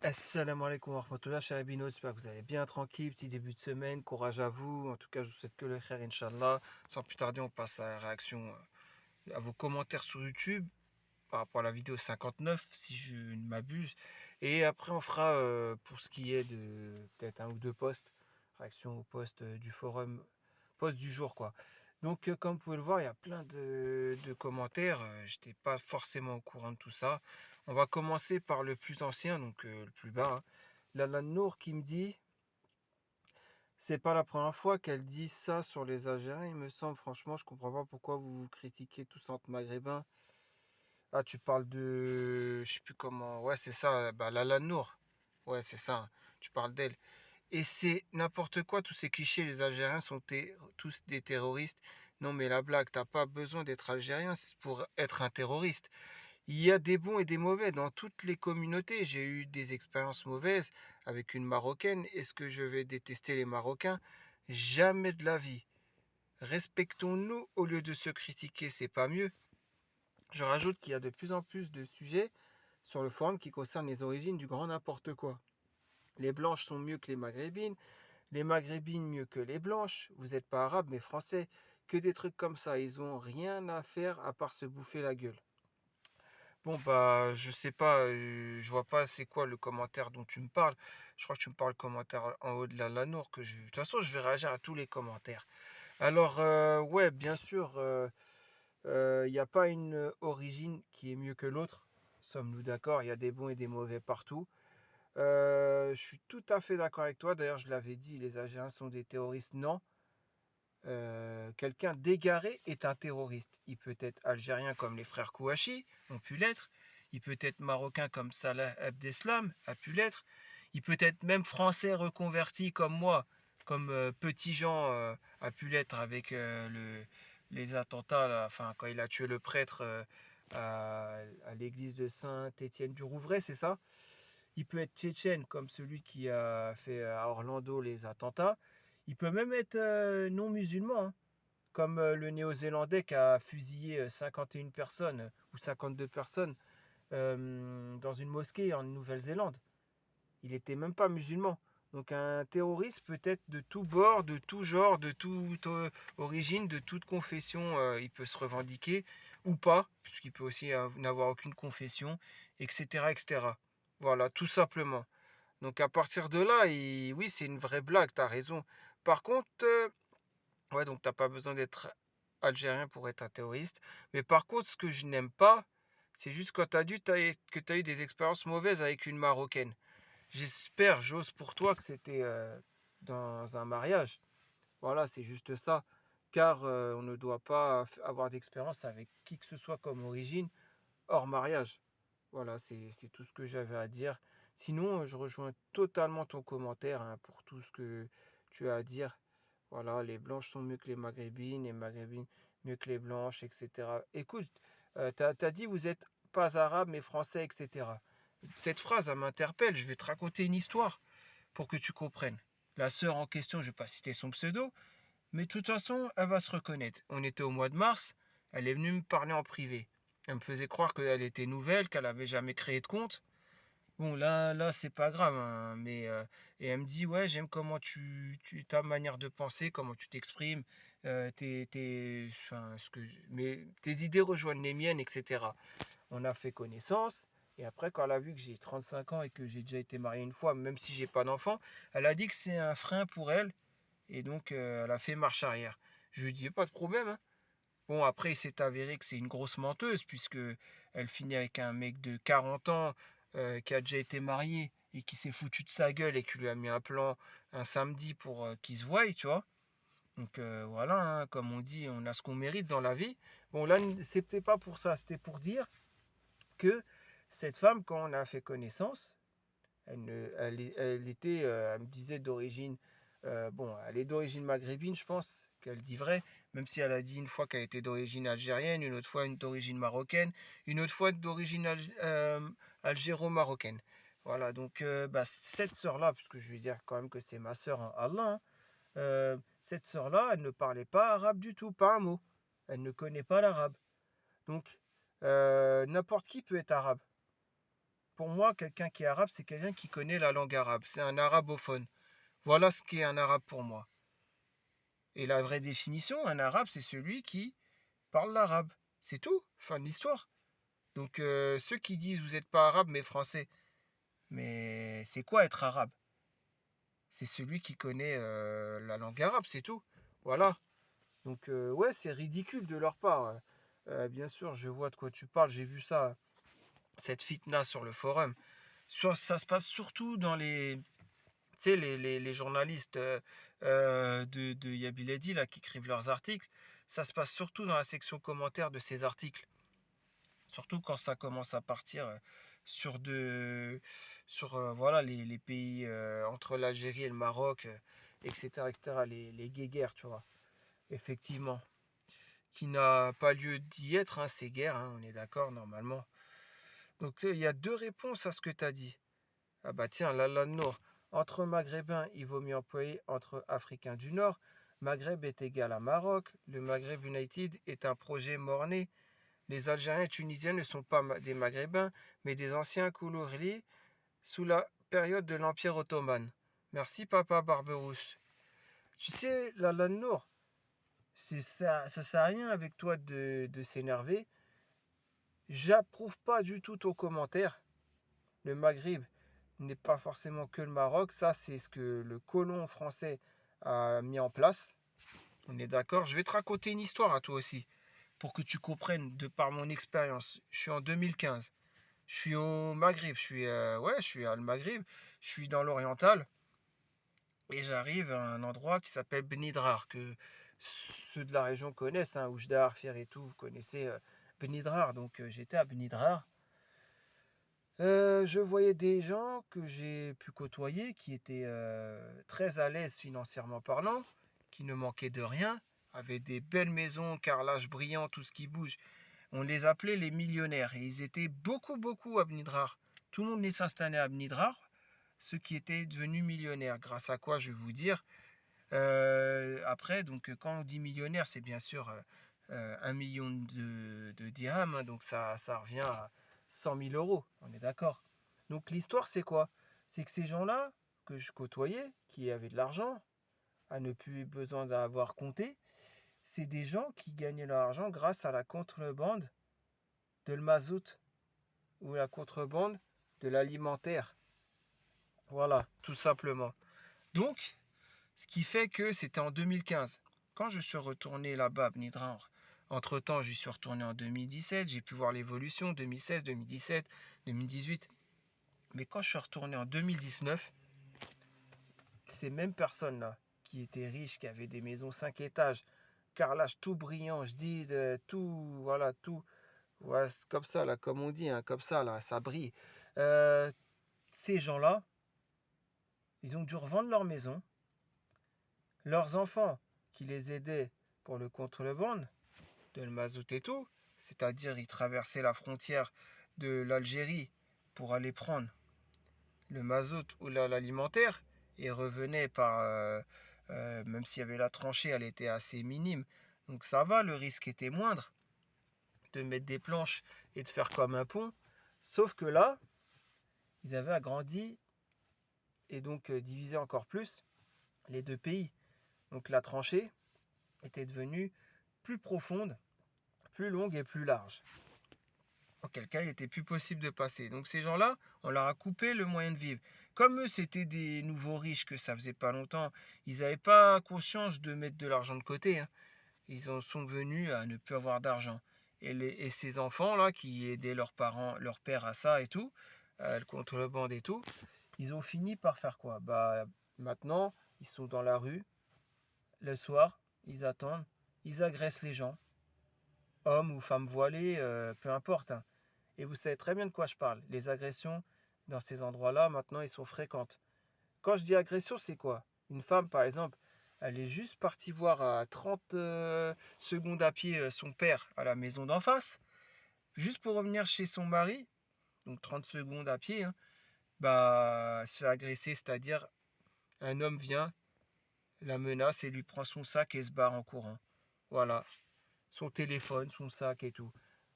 Assalamu alaikum wa rahmatullah, chers Abino, j'espère que vous allez bien tranquille, petit début de semaine, courage à vous, en tout cas je vous souhaite que le khair, Inch'Allah. Sans plus tarder, on passe à la réaction, à vos commentaires sur YouTube, par rapport à la vidéo 59, si je ne m'abuse, et après on fera, pour ce qui est de peut-être un ou deux posts, réaction au post du forum, post du jour quoi. Donc comme vous pouvez le voir, il y a plein de commentaires, j'étais pas forcément au courant de tout ça. On va commencer par le plus ancien, donc le plus bas, hein. Lala Nour qui me dit, c'est pas la première fois qu'elle dit ça sur les Algériens, il me semble. Franchement, je comprends pas pourquoi vous critiquez tous entre maghrébins. Ah, tu parles de, je sais plus comment, ouais, c'est ça, bah, Lala Nour. Ouais, c'est ça, hein. Tu parles d'elle. Et c'est n'importe quoi, tous ces clichés, les Algériens sont tous des terroristes. Non, mais la blague, t'as pas besoin d'être algérien pour être un terroriste. Il y a des bons et des mauvais dans toutes les communautés. J'ai eu des expériences mauvaises avec une Marocaine. Est-ce que je vais détester les Marocains? Jamais de la vie. Respectons-nous au lieu de se critiquer, c'est pas mieux. Je rajoute qu'il y a de plus en plus de sujets sur le forum qui concernent les origines du grand n'importe quoi. Les blanches sont mieux que les maghrébines mieux que les blanches. Vous n'êtes pas arabe mais français. Que des trucs comme ça. Ils ont rien à faire à part se bouffer la gueule. Bon, bah, je sais pas, je vois pas c'est quoi le commentaire dont tu me parles. Je crois que tu me parles commentaire en haut de la Lanour que je. De toute façon, je vais réagir à tous les commentaires. Alors, ouais, bien sûr, il n'y a pas une origine qui est mieux que l'autre. Sommes-nous d'accord? Il y a des bons et des mauvais partout. Je suis tout à fait d'accord avec toi. D'ailleurs, je l'avais dit, les Algériens sont des terroristes. Non. Quelqu'un d'égaré est un terroriste. Il peut être algérien comme les frères Kouachi ont pu l'être. Il peut être marocain comme Salah Abdeslam a pu l'être. Il peut être même français reconverti comme moi, comme Petit Jean a pu l'être avec les attentats, là, enfin quand il a tué le prêtre à l'église de Saint-Étienne du Rouvray, c'est ça? Il peut être tchétchène comme celui qui a fait à Orlando les attentats. Il peut même être non musulman, hein, comme le néo-zélandais qui a fusillé 51 personnes ou 52 personnes dans une mosquée en Nouvelle-Zélande. Il n'était même pas musulman. Donc un terroriste peut être de tout bord, de tout genre, de toute origine, de toute confession. Il peut se revendiquer ou pas, puisqu'il peut aussi n'avoir aucune confession, etc., etc. Voilà, tout simplement. Donc à partir de là, oui, c'est une vraie blague, t'as raison. Par contre, ouais, donc t'as pas besoin d'être algérien pour être un terroriste. Mais par contre, ce que je n'aime pas, c'est juste quand que t'as eu des expériences mauvaises avec une Marocaine. J'espère, j'ose pour toi que c'était dans un mariage. Voilà, c'est juste ça. Car on ne doit pas avoir d'expérience avec qui que ce soit comme origine hors mariage. Voilà, c'est tout ce que j'avais à dire. Sinon, je rejoins totalement ton commentaire hein, pour tout ce que tu as à dire. Voilà, les blanches sont mieux que les maghrébines mieux que les blanches, etc. Écoute, t'as dit vous êtes pas arabe mais français, etc. Cette phrase, elle m'interpelle. Je vais te raconter une histoire pour que tu comprennes. La sœur en question, je ne vais pas citer son pseudo, mais de toute façon, elle va se reconnaître. On était au mois de mars, elle est venue me parler en privé. Elle me faisait croire qu'elle était nouvelle, qu'elle avait jamais créé de compte. Bon, là, c'est pas grave, hein, mais et elle me dit, ouais, j'aime comment ta manière de penser, comment tu t'exprimes, enfin, mais tes idées rejoignent les miennes, etc. On a fait connaissance. Et après, quand elle a vu que j'ai 35 ans et que j'ai déjà été marié une fois, même si j'ai pas d'enfant, elle a dit que c'est un frein pour elle. Et donc, elle a fait marche arrière. Je lui dis, pas de problème, hein. Bon, après, il s'est avéré que c'est une grosse menteuse, puisque elle finit avec un mec de 40 ans qui a déjà été marié et qui s'est foutu de sa gueule et qui lui a mis un plan un samedi pour qu'il se voie, tu vois. Donc voilà, hein, comme on dit, on a ce qu'on mérite dans la vie. Bon, là, c'était pas pour ça, c'était pour dire que cette femme, quand on a fait connaissance, elle était, elle me disait d'origine, bon, elle est d'origine maghrébine, je pense qu'elle dit vrai, même si elle a dit une fois qu'elle était d'origine algérienne, une autre fois d'origine marocaine, une autre fois d'origine algéro-marocaine. Voilà, donc bah, cette sœur-là, puisque je vais dire quand même que c'est ma sœur en Allah, hein, cette sœur-là, elle ne parlait pas arabe du tout, pas un mot. Elle ne connaît pas l'arabe. Donc, n'importe qui peut être arabe. pour moi, quelqu'un qui est arabe, c'est quelqu'un qui connaît la langue arabe. C'est un arabophone. Voilà ce qu'est un arabe pour moi. Et la vraie définition, un arabe, c'est celui qui parle l'arabe. C'est tout. Fin de l'histoire. Donc ceux qui disent vous n'êtes pas arabe mais français, mais c'est quoi être arabe? C'est celui qui connaît la langue arabe, c'est tout. Voilà. Donc ouais, c'est ridicule de leur part. Bien sûr, je vois de quoi tu parles, j'ai vu ça, cette fitna sur le forum. Ça se passe surtout dans les, tu sais, les journalistes de Yabiledi là, qui écrivent leurs articles. Ça se passe surtout dans la section commentaires de ces articles. Surtout quand ça commence à partir sur, sur voilà, les pays entre l'Algérie et le Maroc, etc., etc., les guéguerres, tu vois. Effectivement. Qui n'a pas lieu d'y être, hein, ces guerres, hein, on est d'accord, normalement. Donc, il y a deux réponses à ce que tu as dit. Ah bah tiens, là, Nord. Entre Maghrébins, il vaut mieux employer entre Africains du Nord. Maghreb est égal à Maroc. Le Maghreb United est un projet mort-né. Les Algériens et Tunisiens ne sont pas des Maghrébins, mais des anciens Koulourli sous la période de l'Empire ottoman. Merci, papa Barberousse. Tu sais, la Nord, ça sert à rien avec toi de s'énerver. J'approuve pas du tout ton commentaire. Le Maghreb n'est pas forcément que le Maroc. Ça, c'est ce que le colon français a mis en place. On est d'accord. Je vais te raconter une histoire à toi aussi, pour que tu comprennes de par mon expérience. Je suis en 2015. Je suis au Maghreb. Je suis à le Maghreb. Je suis dans l'oriental. Et j'arrive à un endroit qui s'appelle Benidrar, que ceux de la région connaissent, hein, Oujda, Fier et tout, vous connaissez Benidrar. Donc j'étais à Benidrar. Je voyais des gens que j'ai pu côtoyer qui étaient très à l'aise financièrement parlant, qui ne manquaient de rien, avaient des belles maisons, carrelage brillant, tout ce qui bouge. On les appelait les millionnaires et ils étaient beaucoup, beaucoup à Benidrar. Tout le monde les s'installait à Benidrar, ceux qui étaient devenus millionnaires. Grâce à quoi, je vais vous dire. Après, donc, quand on dit millionnaire, c'est bien sûr 1 million de dirhams, hein, donc ça revient à 100 000 euros, on est d'accord. Donc l'histoire, c'est quoi? C'est que ces gens-là que je côtoyais, qui avaient de l'argent, à ne plus besoin d'avoir compté, c'est des gens qui gagnaient leur argent grâce à la contrebande de le mazout ou la contrebande de l'alimentaire. Voilà, tout simplement. Donc, ce qui fait que c'était en 2015. Quand je suis retourné là-bas à Benidrar, entre-temps, j'y suis retourné en 2017, j'ai pu voir l'évolution 2016, 2017, 2018. Mais quand je suis retourné en 2019, ces mêmes personnes-là, qui étaient riches, qui avaient des maisons 5 étages, carrelage tout brillant, je dis tout, voilà, tout, voilà, comme ça, là, comme on dit, hein, comme ça, là, ça brille. Euh, Ces gens-là, ils ont dû revendre leur maison. Leurs enfants, qui les aidaient pour le contrebande, de le mazout et tout, c'est-à-dire ils traversaient la frontière de l'Algérie pour aller prendre le mazout ou l'alimentaire et revenaient par, même s'il y avait la tranchée, elle était assez minime, donc ça va, le risque était moindre de mettre des planches et de faire comme un pont, sauf que là, ils avaient agrandi et donc divisé encore plus les deux pays. Donc la tranchée était devenue plus profonde, plus longue et plus large. Auquel cas il n'était plus possible de passer. Donc ces gens-là, on leur a coupé le moyen de vivre. Comme eux, c'était des nouveaux riches que ça faisait pas longtemps, ils n'avaient pas conscience de mettre de l'argent de côté, hein. Ils en sont venus à ne plus avoir d'argent. Et ces enfants-là qui aidaient leurs parents, leur père à ça et tout, le contrebande et tout, ils ont fini par faire quoi? Bah maintenant, ils sont dans la rue, le soir, ils attendent, ils agressent les gens, hommes ou femmes voilées, peu importe, hein. Et vous savez très bien de quoi je parle. Les agressions dans ces endroits-là, maintenant, ils sont fréquentes. Quand je dis agression, c'est quoi? Une femme, par exemple, elle est juste partie voir à 30 secondes à pied son père à la maison d'en face, juste pour revenir chez son mari, donc 30 secondes à pied, hein, bah, se fait agresser, c'est-à-dire un homme vient, la menace et lui prend son sac et se barre en courant. Voilà. Son téléphone, son sac et tout.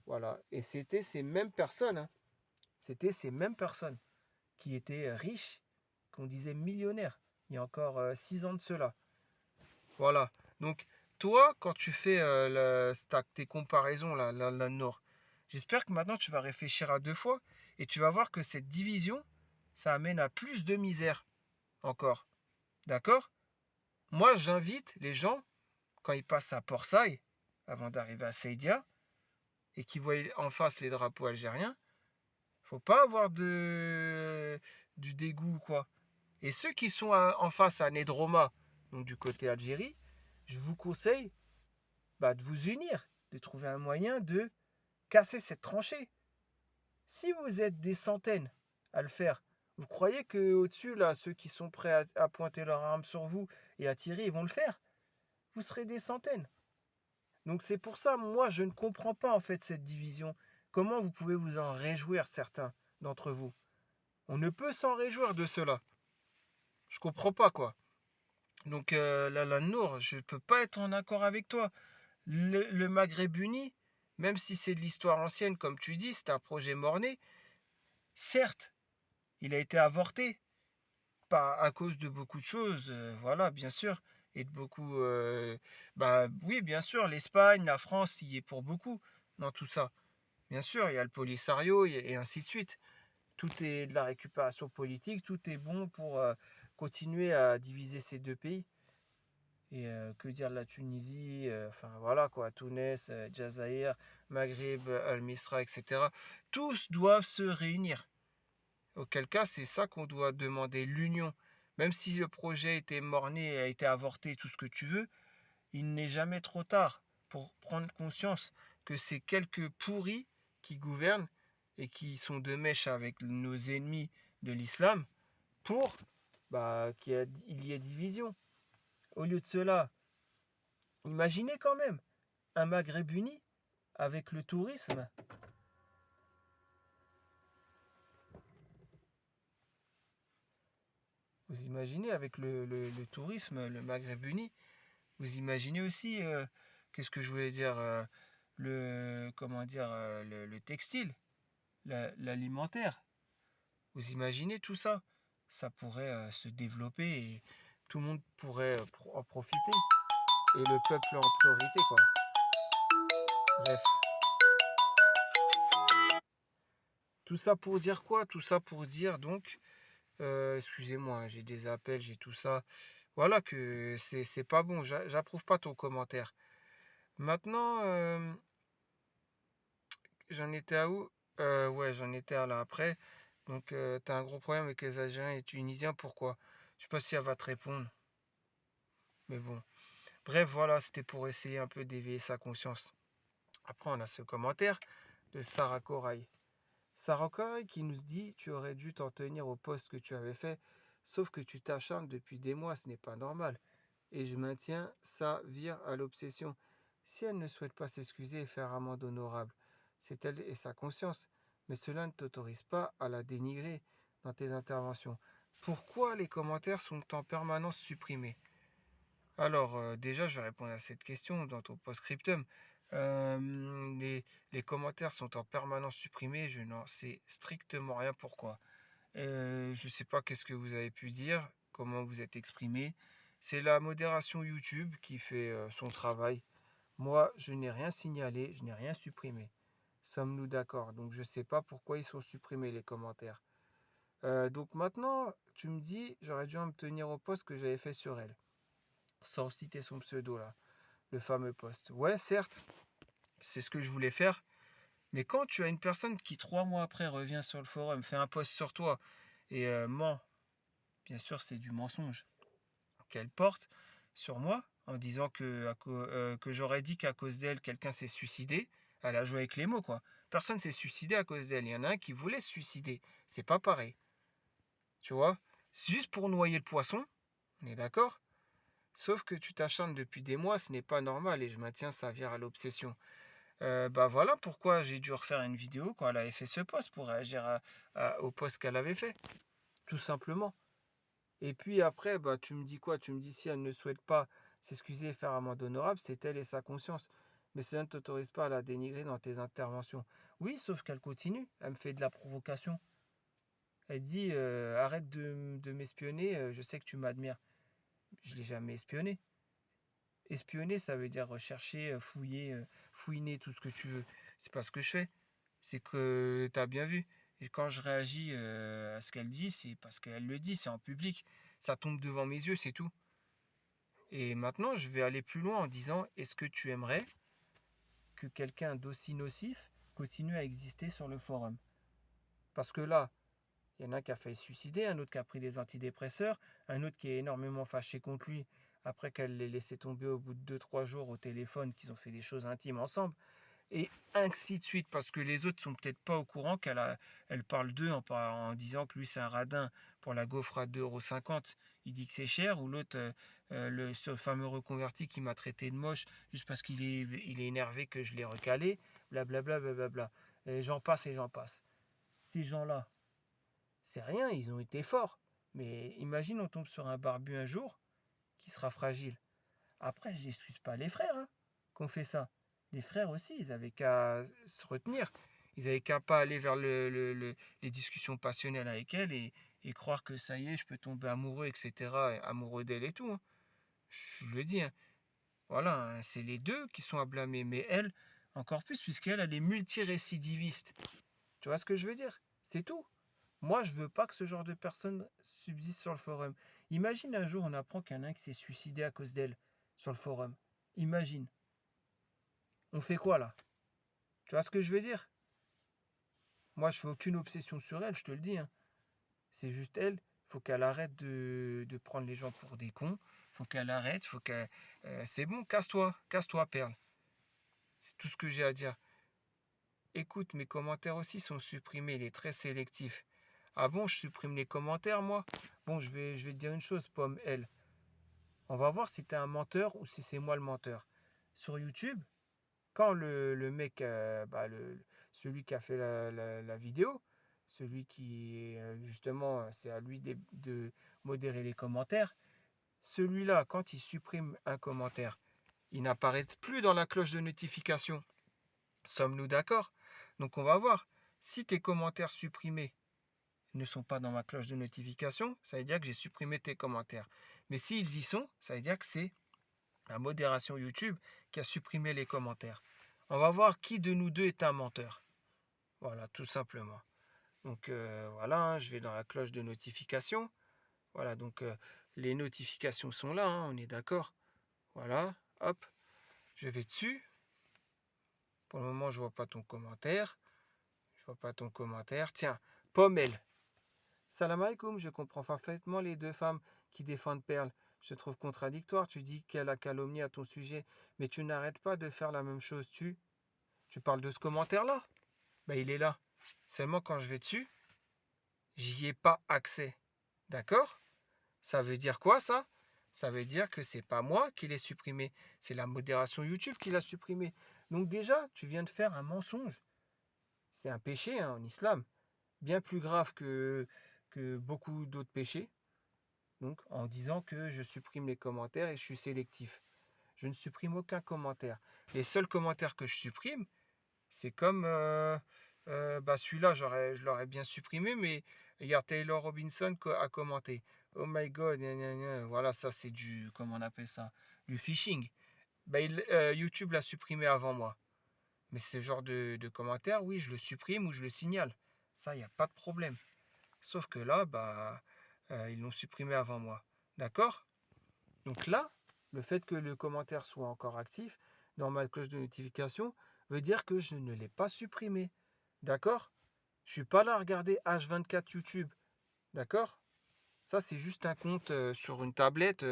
Voilà. Et c'était ces mêmes personnes, hein, C'était ces mêmes personnes qui étaient riches, qu'on disait millionnaires, il y a encore 6 ans de cela. Voilà. Donc, toi, quand tu fais tes comparaisons, la Nord, j'espère que maintenant tu vas réfléchir à deux fois et tu vas voir que cette division, ça amène à plus de misère encore. D'accord? Moi, j'invite les gens, quand ils passent à Port-Saïd, avant d'arriver à Seydia, et qu'ils voient en face les drapeaux algériens, faut pas avoir du dégoût, quoi. Et ceux qui sont en face à Nedroma, donc du côté Algérie, je vous conseille de vous unir, de trouver un moyen de casser cette tranchée. Si vous êtes des centaines à le faire, vous croyez que au-dessus, là, ceux qui sont prêts à pointer leur arme sur vous et à tirer, ils vont le faire? Vous serez des centaines. Donc c'est pour ça, moi, je ne comprends pas en fait cette division. Comment vous pouvez vous en réjouir, certains d'entre vous? On ne peut s'en réjouir de cela. Je comprends pas, quoi. Donc la Nour, je ne peux pas être en accord avec toi. Le Maghreb uni, même si c'est de l'histoire ancienne, comme tu dis, c'est un projet mort-né, certes, il a été avorté à cause de beaucoup de choses, voilà, bien sûr, et de beaucoup... oui, bien sûr, l'Espagne, la France y est pour beaucoup dans tout ça. Bien sûr, il y a le Polisario et ainsi de suite. Tout est de la récupération politique, tout est bon pour continuer à diviser ces deux pays. Et que dire de la Tunisie, enfin voilà quoi, Tunis, Jazaïr, Maghreb, Al-Misra, etc. Tous doivent se réunir. Auquel cas, c'est ça qu'on doit demander, l'union. Même si le projet était mort-né, a été avorté, tout ce que tu veux, il n'est jamais trop tard pour prendre conscience que c'est quelques pourris qui gouvernent et qui sont de mèche avec nos ennemis de l'islam pour qu'il y ait division. Au lieu de cela, imaginez quand même un Maghreb uni avec le tourisme. Vous imaginez avec le tourisme, le Maghreb uni. Vous imaginez aussi, qu'est-ce que je voulais dire, comment dire, le textile, l'alimentaire. Vous imaginez tout ça? Ça pourrait se développer et tout le monde pourrait en profiter. Et le peuple en priorité, quoi. Bref. Tout ça pour dire quoi? Tout ça pour dire donc, excusez-moi, j'ai des appels, j'ai tout ça. Voilà que c'est pas bon, j'approuve pas ton commentaire. Maintenant, j'en étais à où? Ouais, j'en étais à là après. Donc, t'as un gros problème avec les Algériens et Tunisiens, pourquoi? Je sais pas si elle va te répondre, mais bon. Bref, voilà, c'était pour essayer un peu d'éveiller sa conscience. Après, on a ce commentaire de Sarah Corail. Sarah Corail qui nous dit: Tu aurais dû t'en tenir au poste que tu avais fait, sauf que tu t'acharnes depuis des mois, ce n'est pas normal. Et je maintiens, ça vire à l'obsession. Si elle ne souhaite pas s'excuser et faire amende honorable, c'est elle et sa conscience. Mais cela ne t'autorise pas à la dénigrer dans tes interventions. Pourquoi les commentaires sont en permanence supprimés? Alors, déjà, je vais répondre à cette question dans ton post-scriptum. Les commentaires sont en permanence supprimés, je n'en sais strictement rien pourquoi. Je ne sais pas qu'est-ce que vous avez pu dire, comment vous êtes exprimé. C'est la modération YouTube qui fait son travail. Moi, je n'ai rien signalé, je n'ai rien supprimé. Sommes-nous d'accord? Donc, je ne sais pas pourquoi ils sont supprimés les commentaires. Donc maintenant, tu me dis, j'aurais dû me tenir au poste que j'avais fait sur elle, sans citer son pseudo là, le fameux poste. Ouais, certes, c'est ce que je voulais faire. Mais quand tu as une personne qui 3 mois après revient sur le forum, fait un post sur toi et ment, bien sûr c'est du mensonge qu'elle porte sur moi en disant que j'aurais dit qu'à cause d'elle quelqu'un s'est suicidé. Elle a joué avec les mots quoi. Personne s'est suicidé à cause d'elle. Il y en a un qui voulait se suicider. C'est pas pareil. Tu vois? C'est juste pour noyer le poisson. On est d'accord? Sauf que tu t'acharnes depuis des mois, ce n'est pas normal et je maintiens ça vient à l'obsession. Voilà pourquoi j'ai dû refaire une vidéo quand elle avait fait ce post pour réagir au post qu'elle avait fait, tout simplement. Et puis après, tu me dis quoi? Tu me dis si elle ne souhaite pas s'excuser et faire amende honorable, c'est elle et sa conscience. mais cela ne t'autorise pas à la dénigrer dans tes interventions. Oui, sauf qu'elle continue, elle me fait de la provocation. Elle dit arrête de m'espionner, je sais que tu m'admires. Je l'ai jamais espionné. Espionner, ça veut dire rechercher, fouiller, fouiner, tout ce que tu veux. C'est pas ce que je fais. C'est que tu as bien vu. Et quand je réagis à ce qu'elle dit, c'est parce qu'elle le dit, c'est en public. Ça tombe devant mes yeux, c'est tout. Et maintenant, je vais aller plus loin en disant, est-ce que tu aimerais que quelqu'un d'aussi nocif continue à exister sur le forum? Parce que là, il y en a un qui a failli se suicider, un autre qui a pris des antidépresseurs, un autre qui est énormément fâché contre lui après qu'elle l'ait laissé tomber au bout de 2 3 jours au téléphone, qu'ils ont fait des choses intimes ensemble, et ainsi de suite, parce que les autres sont peut-être pas au courant elle parle d'eux en disant que lui c'est un radin pour la gaufre à 2,50 €, il dit que c'est cher, ou l'autre, ce fameux reconverti qui m'a traité de moche juste parce il est énervé que je l'ai recalé, blablabla, blablabla. Et j'en passe et j'en passe. Ces gens-là, c'est rien, ils ont été forts. Mais imagine, on tombe sur un barbu un jour qui sera fragile. Après, je n'excuse pas les frères qu'on fait ça. Les frères aussi, ils avaient qu'à se retenir. Ils avaient qu'à pas aller vers les discussions passionnelles avec elle et croire que ça y est, je peux tomber amoureux, etc. Amoureux d'elle et tout. Je le dis. Voilà, c'est les deux qui sont à blâmer. Mais elle, encore plus, puisqu'elle, elle est multirécidiviste. Tu vois ce que je veux dire? C'est tout. Moi, je veux pas que ce genre de personne subsiste sur le forum. Imagine un jour, on apprend qu'il y en a un qui s'est suicidé à cause d'elle sur le forum. Imagine. On fait quoi là? Tu vois ce que je veux dire? Moi, je fais aucune obsession sur elle, je te le dis. C'est juste elle. Faut qu'elle arrête de prendre les gens pour des cons. Faut qu'elle arrête. Faut qu'elle. C'est bon, casse-toi, Perle. C'est tout ce que j'ai à dire. Écoute, mes commentaires aussi sont supprimés. Il est très sélectif. Ah bon, je supprime les commentaires, moi? Bon, je vais te dire une chose, Pomme, elle. On va voir si t'es un menteur ou si c'est moi le menteur. Sur YouTube, quand le mec, celui qui a fait la vidéo, celui qui, justement, c'est à lui de modérer les commentaires, celui-là, quand il supprime un commentaire, il n'apparaît plus dans la cloche de notification. Sommes-nous d'accord? Donc on va voir. Si tes commentaires supprimés ne sont pas dans ma cloche de notification, ça veut dire que j'ai supprimé tes commentaires. Mais s'ils y sont, ça veut dire que c'est la modération YouTube qui a supprimé les commentaires. On va voir qui de nous deux est un menteur. Voilà, tout simplement. Donc voilà, je vais dans la cloche de notification. Voilà, donc les notifications sont là, on est d'accord. Voilà, hop, je vais dessus. Pour le moment, je vois pas ton commentaire. Je vois pas ton commentaire. Tiens, Pommel. Salam alaikum, je comprends parfaitement les deux femmes qui défendent Perle. Je trouve contradictoire, tu dis qu'elle a calomnié à ton sujet, mais tu n'arrêtes pas de faire la même chose. Tu parles de ce commentaire-là? Ben, il est là. Seulement quand je vais dessus, j'y ai pas accès. D'accord? Ça veut dire quoi ça? Ça veut dire que c'est pas moi qui l'ai supprimé, c'est la modération YouTube qui l'a supprimé. Donc déjà, tu viens de faire un mensonge. C'est un péché en islam, bien plus grave que beaucoup d'autres péchés. Donc en disant que je supprime les commentaires et je suis sélectif. Je ne supprime aucun commentaire. Les seuls commentaires que je supprime, c'est comme celui-là, je l'aurais bien supprimé, mais il y a Taylor Robinson qui a commenté. Oh my god, gna gna gna. Voilà, ça c'est du, comment on appelle ça? Du phishing. YouTube l'a supprimé avant moi. Mais ce genre de commentaire, oui, je le supprime ou je le signale. Ça, il n'y a pas de problème. Sauf que là, ils l'ont supprimé avant moi. D'accord? Donc là, le fait que le commentaire soit encore actif dans ma cloche de notification veut dire que je ne l'ai pas supprimé. D'accord? Je suis pas là à regarder H24 YouTube. D'accord? Ça, c'est juste un compte sur une tablette.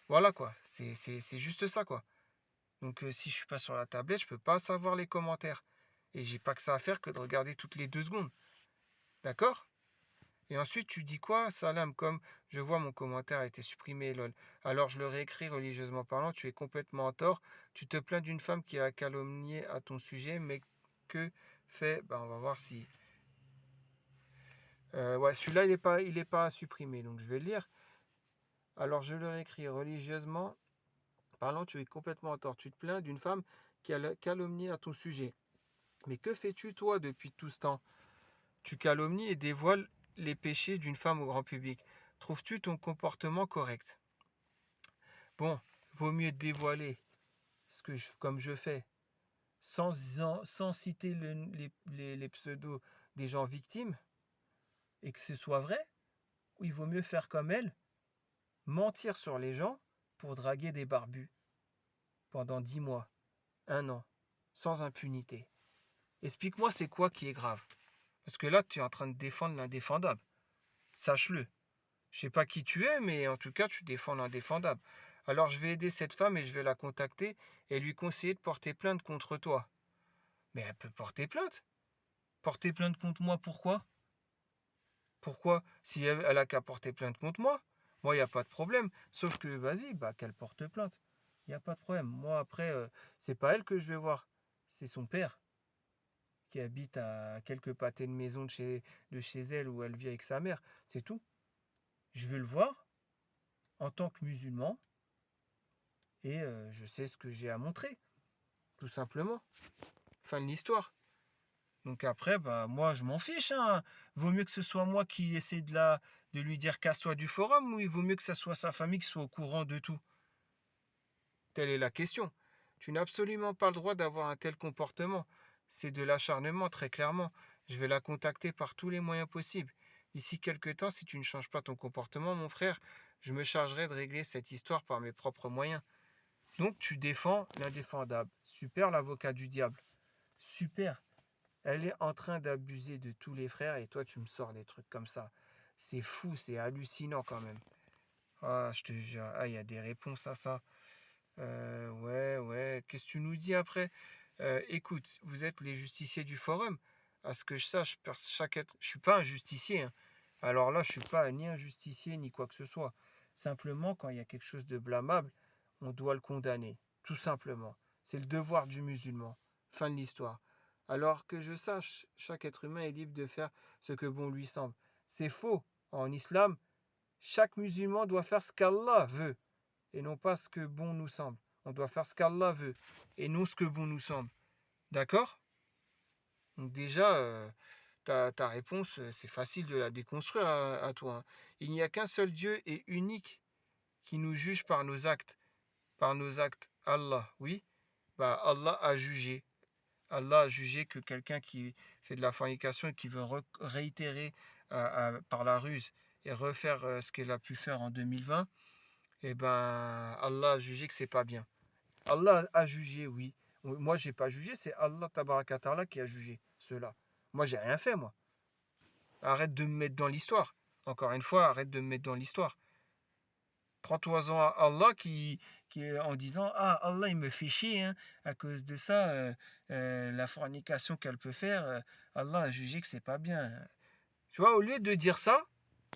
Voilà quoi. C'est juste ça quoi. Donc si je suis pas sur la tablette, je peux pas savoir les commentaires. Et j'ai pas que ça à faire que de regarder toutes les 2 secondes. D'accord? Et ensuite, tu dis quoi, Salam, comme je vois mon commentaire a été supprimé, lol. Alors je le réécris religieusement parlant, tu es complètement en tort. Tu te plains d'une femme qui a calomnié à ton sujet, mais que fait. On va voir si. Ouais, celui-là, il est pas supprimé, donc je vais le lire. Alors je le réécris religieusement parlant, tu es complètement en tort. Tu te plains d'une femme calomnier à ton sujet. Mais que fais-tu toi depuis tout ce temps? Tu calomnies et dévoiles les péchés d'une femme au grand public. Trouves-tu ton comportement correct? Bon, vaut mieux dévoiler comme je fais, sans citer les pseudos des gens victimes, et que ce soit vrai, ou il vaut mieux faire comme elle, mentir sur les gens pour draguer des barbus pendant 10 mois, un an, sans impunité. Explique-moi c'est quoi qui est grave. Parce que là, tu es en train de défendre l'indéfendable. Sache-le. Je sais pas qui tu es, mais en tout cas, tu défends l'indéfendable. Alors je vais aider cette femme et je vais la contacter et lui conseiller de porter plainte contre toi. Mais elle peut porter plainte. Porter plainte contre moi, pourquoi? Pourquoi? Si elle a qu'à porter plainte contre moi, il n'y a pas de problème. Sauf que, vas-y, bah, qu'elle porte plainte. Il n'y a pas de problème. Moi, après, c'est pas elle que je vais voir. C'est son père qui habite à quelques pâtés de maison de chez elle où elle vit avec sa mère. C'est tout. Je vais le voir en tant que musulman et je sais ce que j'ai à montrer, tout simplement. Fin de l'histoire. Donc après, bah moi je m'en fiche, hein. Vaut mieux que ce soit moi qui essaie de lui dire casse-toi du forum, ou il vaut mieux que ce soit sa famille qui soit au courant de tout. Telle est la question. Tu n'as absolument pas le droit d'avoir un tel comportement. C'est de l'acharnement, très clairement. Je vais la contacter par tous les moyens possibles. D'ici quelque temps, si tu ne changes pas ton comportement, mon frère, je me chargerai de régler cette histoire par mes propres moyens. Donc tu défends l'indéfendable. Super l'avocat du diable. Super. Elle est en train d'abuser de tous les frères et toi tu me sors des trucs comme ça. C'est fou, c'est hallucinant quand même. Ah, je te jure, ah, il y a des réponses à ça. Ouais, ouais, qu'est-ce que tu nous dis après? Écoute, vous êtes les justiciers du forum. À ce que je sache, je suis pas un justicier, hein. Alors là, je suis pas ni un justicier ni quoi que ce soit. Simplement, quand il y a quelque chose de blâmable, on doit le condamner. Tout simplement. C'est le devoir du musulman. Fin de l'histoire. Alors que je sache, chaque être humain est libre de faire ce que bon lui semble. C'est faux. En islam, chaque musulman doit faire ce qu'Allah veut et non pas ce que bon nous semble. On doit faire ce qu'Allah veut et non ce que bon nous semble. D'accord? Donc déjà, ta réponse, c'est facile de la déconstruire à toi, hein. Il n'y a qu'un seul Dieu et unique qui nous juge par nos actes. Par nos actes. Allah, oui. Bah, Allah a jugé. Allah a jugé que quelqu'un qui fait de la fornication et qui veut réitérer par la ruse et refaire ce qu'elle a pu faire en 2020, eh ben, Allah a jugé que c'est pas bien. Allah a jugé, oui. Moi, j'ai pas jugé, c'est Allah Tabaraka Ta'ala qui a jugé cela. Moi, j'ai rien fait, moi. Arrête de me mettre dans l'histoire. Encore une fois, arrête de me mettre dans l'histoire. Prends-toi-en à Allah qui est en disant ah, Allah, il me fait chier, hein, à cause de ça, la fornication qu'elle peut faire, Allah a jugé que c'est pas bien. Tu vois, au lieu de dire ça,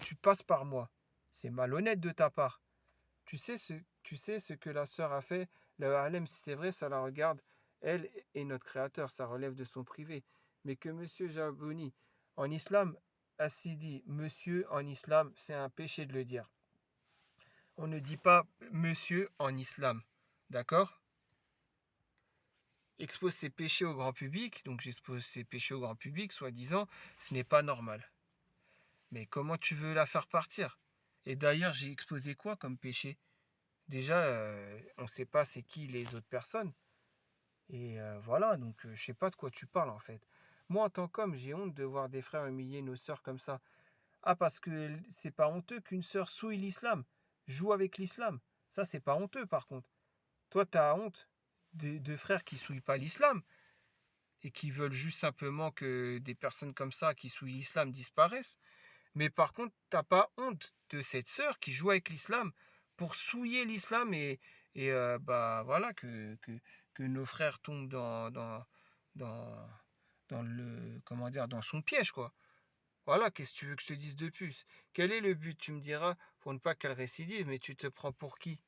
tu passes par moi. C'est malhonnête de ta part. Tu sais ce que la sœur a fait, le halem, si c'est vrai, ça la regarde, elle et notre créateur, ça relève de son privé. Mais que monsieur Jabouni, en islam, Assidi, monsieur en islam, c'est un péché de le dire. On ne dit pas monsieur en islam. D'accord? Expose ses péchés au grand public, donc j'expose ses péchés au grand public, soi-disant, ce n'est pas normal. Mais comment tu veux la faire partir? Et d'ailleurs, j'ai exposé quoi comme péché? Déjà, on ne sait pas c'est qui les autres personnes. Et voilà, donc je sais pas de quoi tu parles en fait. Moi, en tant qu'homme, j'ai honte de voir des frères humilier nos sœurs comme ça. Ah, parce que c'est pas honteux qu'une sœur souille l'islam, joue avec l'islam. Ça, c'est pas honteux par contre. Toi, tu as honte de frères qui souillent pas l'islam et qui veulent juste simplement que des personnes comme ça qui souillent l'islam disparaissent. Mais par contre, t'as pas honte de cette sœur qui joue avec l'islam pour souiller l'islam et bah voilà que nos frères tombent dans, dans le comment dire dans son piège quoi. Voilà, qu'est-ce que tu veux que je te dise de plus? Quel est le but, tu me diras, pour ne pas qu'elle récidive, mais tu te prends pour qui?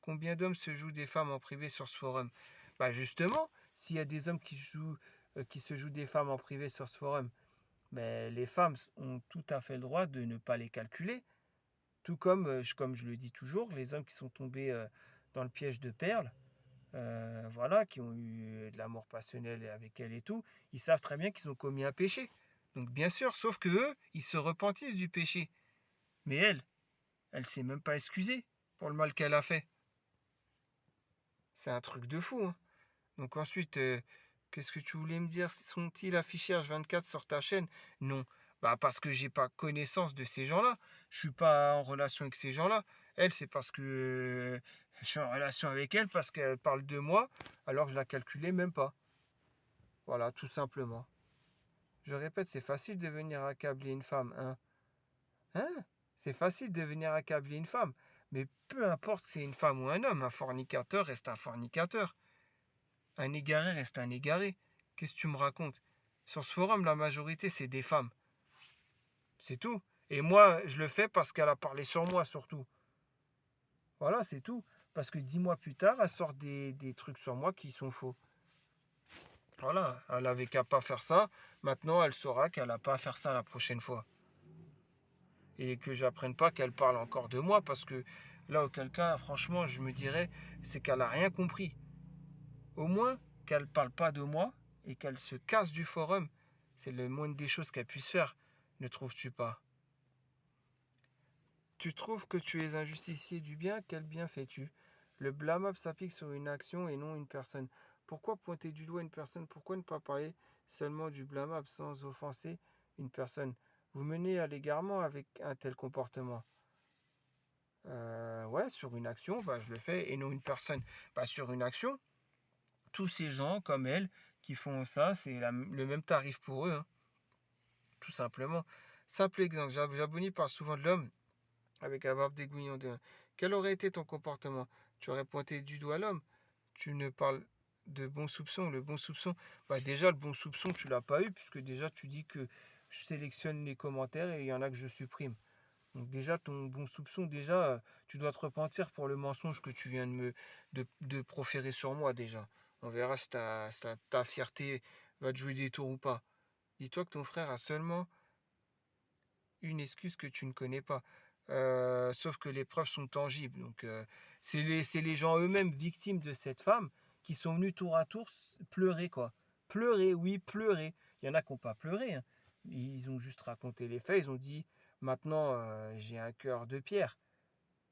Combien d'hommes se jouent des femmes en privé sur ce forum? Bah justement, s'il y a des hommes qui se jouent des femmes en privé sur ce forum, mais les femmes ont tout à fait le droit de ne pas les calculer, tout comme je le dis toujours, les hommes qui sont tombés dans le piège de Perle, voilà, qui ont eu de l'amour passionnel avec elle et tout, ils savent très bien qu'ils ont commis un péché. Donc bien sûr, sauf que eux, ils se repentissent du péché. Mais elle s'est même pas excusée pour le mal qu'elle a fait. C'est un truc de fou, hein. Donc ensuite, qu'est-ce que tu voulais me dire? Sont-ils affichés H24 sur ta chaîne? Non. Bah parce que j'ai pas connaissance de ces gens-là. Je suis pas en relation avec ces gens-là. Elle, c'est parce que je suis en relation avec elle parce qu'elle parle de moi, alors que je la calculais même pas. Voilà, tout simplement. Je répète, c'est facile de venir accabler une femme, hein? Hein? C'est facile de venir accabler une femme. Mais peu importe si c'est une femme ou un homme, un fornicateur reste un fornicateur. Un égaré reste un égaré. Qu'est-ce que tu me racontes? Sur ce forum, la majorité, c'est des femmes. C'est tout. Et moi, je le fais parce qu'elle a parlé sur moi, surtout. Voilà, c'est tout. Parce que 10 mois plus tard, elle sort des trucs sur moi qui sont faux. Voilà, elle avait qu'à pas faire ça. Maintenant, elle saura qu'elle n'a pas à faire ça la prochaine fois. Et que j'apprenne pas qu'elle parle encore de moi. Parce que là, auquel cas, franchement, je me dirais, c'est qu'elle a rien compris. Au moins qu'elle parle pas de moi et qu'elle se casse du forum. C'est le moindre des choses qu'elle puisse faire, ne trouves-tu pas? Tu trouves que tu es un justicier du bien, quel bien fais-tu? Le blâmable s'applique sur une action et non une personne. Pourquoi pointer du doigt une personne? Pourquoi ne pas parler seulement du blâmable sans offenser une personne? Vous menez à l'égarement avec un tel comportement. Ouais, sur une action, bah, je le fais et non une personne. Bah, sur une action, tous ces gens comme elle qui font ça, c'est le même tarif pour eux, hein, tout simplement. Simple exemple, Jaboni parle souvent de l'homme avec un barbe dégoulinant de quel aurait été ton comportement? Tu aurais pointé du doigt l'homme. Tu ne parles de bon soupçon. Le bon soupçon, bah déjà le bon soupçon, tu l'as pas eu, puisque déjà tu dis que je sélectionne les commentaires et il y en a que je supprime. Donc déjà, ton bon soupçon, déjà, tu dois te repentir pour le mensonge que tu viens de proférer sur moi déjà. On verra si ta fierté va te jouer des tours ou pas. Dis-toi que ton frère a seulement une excuse que tu ne connais pas. Sauf que les preuves sont tangibles. Donc c'est les gens eux-mêmes victimes de cette femme qui sont venus tour à tour pleurer, quoi. Pleurer, oui, pleurer. Il y en a qui n'ont pas pleuré, hein. Ils ont juste raconté les faits. Ils ont dit, maintenant, j'ai un cœur de pierre.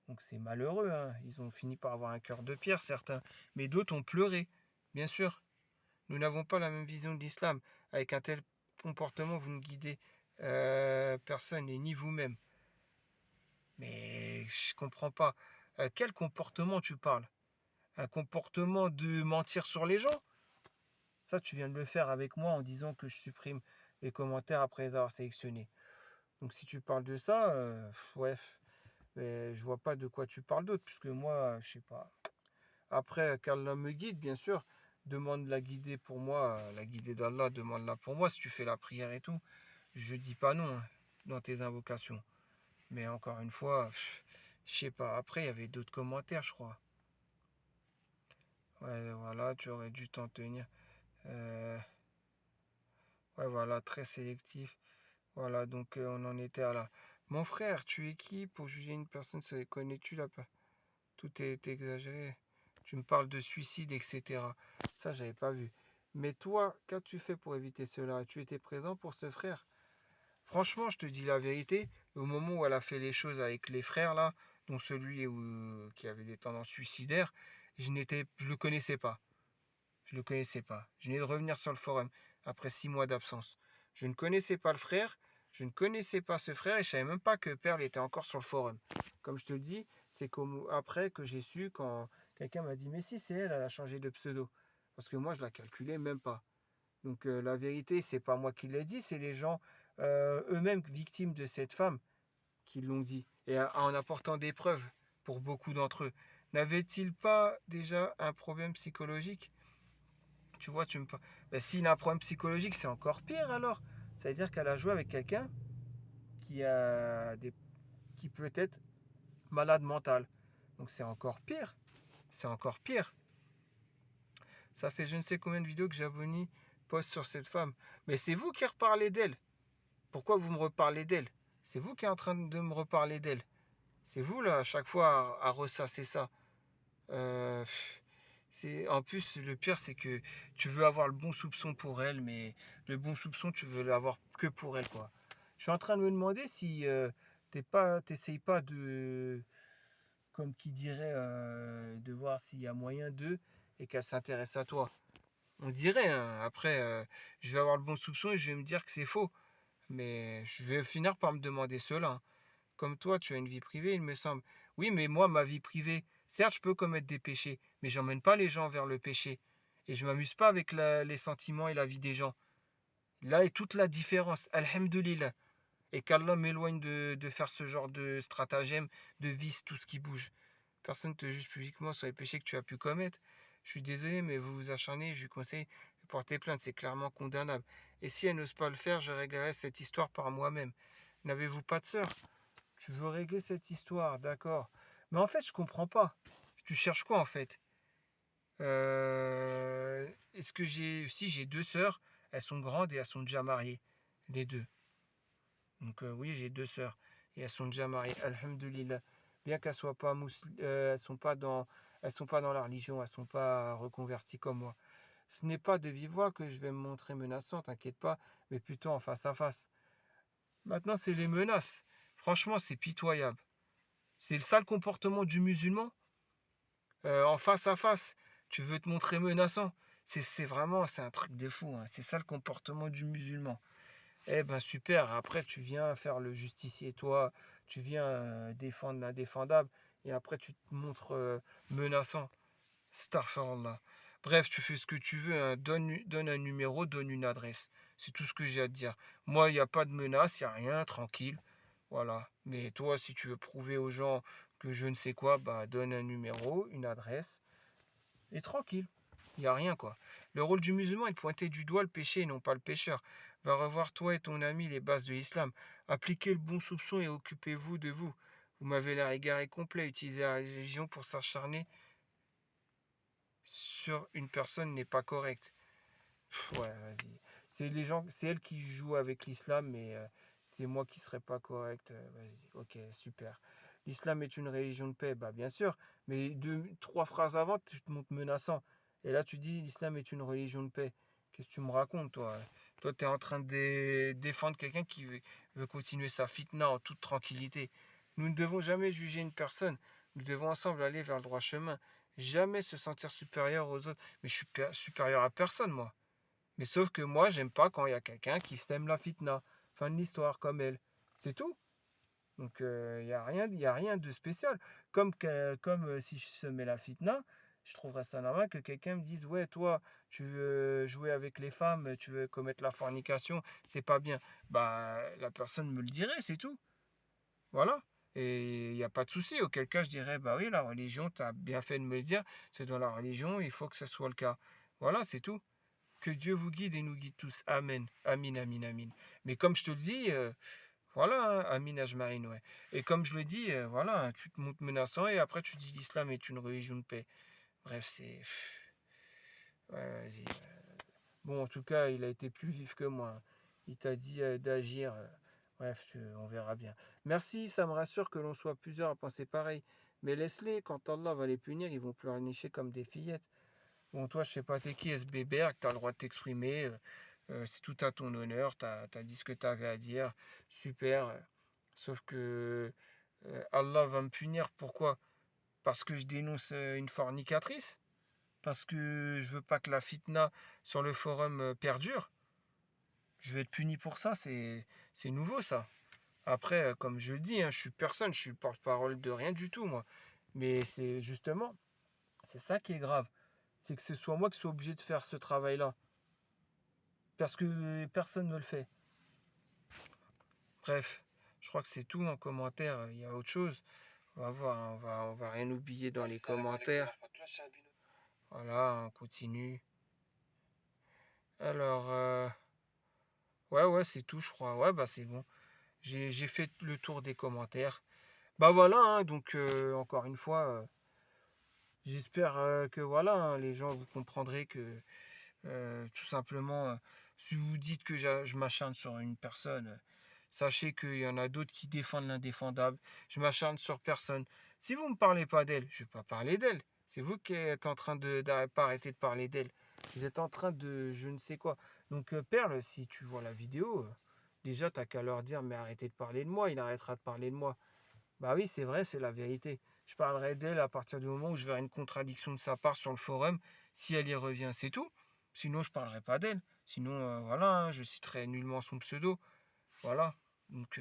Donc c'est malheureux, hein. Ils ont fini par avoir un cœur de pierre, certains. Mais d'autres ont pleuré, bien sûr. Nous n'avons pas la même vision de l'islam. Avec un tel comportement, vous ne guidez personne et ni vous-même. Mais je comprends pas. Quel comportement tu parles? Un comportement de mentir sur les gens? Ça, tu viens de le faire avec moi en disant que je supprime les commentaires après les avoir sélectionnés. Donc si tu parles de ça, ouais, mais je vois pas de quoi tu parles d'autre, puisque moi, je sais pas. Après, qu'Allah me guide, bien sûr. Demande la guider pour moi, la guider d'Allah, demande-la pour moi si tu fais la prière et tout. Je dis pas non, hein, dans tes invocations. Mais encore une fois, je sais pas. Après, il y avait d'autres commentaires, je crois. Ouais, voilà, tu aurais dû t'en tenir. Euh, ouais, voilà, très sélectif. Voilà, donc on en était à là. Mon frère, tu es qui pour juger une personne? Connais-tu la personne? Tout est exagéré. Tu me parles de suicide, etc. Ça, j'avais pas vu. Mais toi, qu'as-tu fait pour éviter cela? Tu étais présent pour ce frère? Franchement, je te dis la vérité, au moment où elle a fait les choses avec les frères là, dont celui qui avait des tendances suicidaires, je le connaissais pas. Je le connaissais pas. Je venais de revenir sur le forum après 6 mois d'absence. Je ne connaissais pas le frère, je ne connaissais pas ce frère et je savais même pas que Perle était encore sur le forum. Comme je te le dis, c'est comme après que j'ai su quand quelqu'un m'a dit mais si c'est elle, elle a changé de pseudo. Parce que moi je la calculais même pas. Donc la vérité, c'est pas moi qui l'ai dit, c'est les gens eux-mêmes victimes de cette femme qui l'ont dit. Et en apportant des preuves pour beaucoup d'entre eux. N'avait-il pas déjà un problème psychologique? Tu vois, tu me parles. Ben, s'il a un problème psychologique, c'est encore pire alors. Ça veut dire qu'elle a joué avec quelqu'un qui a des... qui peut être malade mental. Donc c'est encore pire. C'est encore pire. Ça fait je ne sais combien de vidéos que Jaboni poste sur cette femme. Mais c'est vous qui reparlez d'elle. Pourquoi vous me reparlez d'elle? C'est vous qui êtes en train de me reparler d'elle. C'est vous là, à chaque fois, à ressasser ça. Euh, En plus, le pire, c'est que tu veux avoir le bon soupçon pour elle, mais le bon soupçon, tu veux l'avoir que pour elle, quoi. Je suis en train de me demander si t'essayes pas de, comme qui dirait, de voir s'il y a moyen d'eux et qu'elle s'intéresse à toi. On dirait, hein. Après, je vais avoir le bon soupçon et je vais me dire que c'est faux. Mais je vais finir par me demander cela, hein. Comme toi, tu as une vie privée, il me semble. Oui, mais moi, ma vie privée, certes, je peux commettre des péchés, mais j'emmène pas les gens vers le péché. Et je m'amuse pas avec les sentiments et la vie des gens. Là est toute la différence. Alhamdulillah. Et qu'Allah m'éloigne de faire ce genre de stratagème, de vice, tout ce qui bouge. Personne ne te juge publiquement sur les péchés que tu as pu commettre. Je suis désolé, mais vous vous acharnez, je lui conseille de porter plainte, c'est clairement condamnable. Et si elle n'ose pas le faire, je réglerai cette histoire par moi-même. N'avez-vous pas de sœur? Tu veux régler cette histoire, d'accord. Mais en fait, je comprends pas. Tu cherches quoi en fait? Est-ce que j'ai... Si j'ai deux sœurs, elles sont grandes et elles sont déjà mariées. Les deux. Donc oui, j'ai deux sœurs. Et elles sont déjà mariées. Alhamdulillah. Bien qu'elles soient pas elles sont pas dans la religion, elles sont pas reconverties comme moi. Ce n'est pas de vive voix que je vais me montrer menaçant, t'inquiète pas, mais plutôt en face à face. Maintenant, c'est les menaces. Franchement, c'est pitoyable. C'est le sale comportement du musulman. En face à face, tu veux te montrer menaçant. C'est un truc de fou, hein. C'est ça le comportement du musulman. Eh ben super, après tu viens faire le justicier, toi, tu viens défendre l'indéfendable, et après tu te montres menaçant. Astaghfirullah. Bref, tu fais ce que tu veux, hein. Donne un numéro, donne une adresse. C'est tout ce que j'ai à te dire. Moi, il n'y a pas de menace, il n'y a rien, tranquille. Voilà. Mais toi, si tu veux prouver aux gens que je ne sais quoi, bah donne un numéro, une adresse, et tranquille. Il n'y a rien, quoi. Le rôle du musulman est de pointer du doigt le péché et non pas le pécheur. Va revoir toi et ton ami les bases de l'islam. Appliquez le bon soupçon et occupez-vous de vous. Vous m'avez l'air égaré complet. Utiliser la religion pour s'acharner sur une personne n'est pas correct. Ouais, vas-y. C'est elle qui joue avec l'islam, mais c'est moi qui serais pas correct. Vas-y, ok, super. L'islam est une religion de paix, bah bien sûr, mais trois phrases avant, tu te montres menaçant. Et là, tu dis l'islam est une religion de paix. Qu'est-ce que tu me racontes, toi? Toi, tu es en train de défendre quelqu'un qui veut continuer sa fitna en toute tranquillité. Nous ne devons jamais juger une personne. Nous devons ensemble aller vers le droit chemin. Jamais se sentir supérieur aux autres. Mais je suis supérieur à personne, moi. Mais sauf que moi, j'aime pas quand il y a quelqu'un qui sème la fitna. Fin de l'histoire, comme elle. C'est tout. Donc, il y a rien de spécial. Comme si je semais la fitna, je trouverais ça normal que quelqu'un me dise, ouais, toi, tu veux jouer avec les femmes, tu veux commettre la fornication, c'est pas bien. Bah, la personne me le dirait, c'est tout. Voilà. Et il n'y a pas de souci. Auquel cas, je dirais, bah oui, la religion, tu as bien fait de me le dire. C'est dans la religion, il faut que ce soit le cas. Voilà, c'est tout. Que Dieu vous guide et nous guide tous. Amen. Amin, amin, amin. Mais comme je te le dis, voilà, hein, Amin Ajmaïn, ouais. Et comme je le dis, voilà, hein, tu te montres menaçant et après tu dis l'islam est une religion de paix. Bref, c'est. Ouais, vas-y. Bon, en tout cas, il a été plus vif que moi, hein. Il t'a dit d'agir. Bref, on verra bien. Merci, ça me rassure que l'on soit plusieurs à penser pareil. Mais laisse-les, quand Allah va les punir, ils vont pleurnicher comme des fillettes. Bon, toi, je sais pas, t'es qui, SBBR, que t'as le droit de t'exprimer. C'est tout à ton honneur, t'as dit ce que t'avais à dire. Super. Sauf que Allah va me punir. Pourquoi? Parce que je dénonce une fornicatrice? Parce que je veux pas que la fitna sur le forum perdure? Je vais être puni pour ça, c'est nouveau ça. Après, comme je le dis, hein, je suis personne, je suis porte-parole de rien du tout, moi. Mais c'est justement, c'est ça qui est grave. C'est que ce soit moi qui sois obligé de faire ce travail-là. Parce que personne ne le fait. Bref, je crois que c'est tout en commentaire. Il y a autre chose. On va voir, hein, on va rien oublier dans les commentaires. Voilà, on continue. Alors, ouais, c'est tout, je crois. Ouais, bah c'est bon. J'ai fait le tour des commentaires. Bah voilà, hein, donc encore une fois, j'espère que voilà, hein, les gens vous comprendrez que tout simplement, si vous dites que je m'acharne sur une personne, sachez qu'il y en a d'autres qui défendent l'indéfendable. Je m'acharne sur personne. Si vous ne me parlez pas d'elle, je ne vais pas parler d'elle. C'est vous qui êtes en train de pas arrêter de parler d'elle. Vous êtes en train de je ne sais quoi. Donc, Perle, si tu vois la vidéo, déjà, t'as qu'à leur dire, mais arrêtez de parler de moi, il arrêtera de parler de moi. Bah oui, c'est vrai, c'est la vérité. Je parlerai d'elle à partir du moment où je verrai une contradiction de sa part sur le forum, si elle y revient, c'est tout. Sinon, je parlerai pas d'elle. Sinon, voilà, hein, je citerai nullement son pseudo. Voilà. Donc,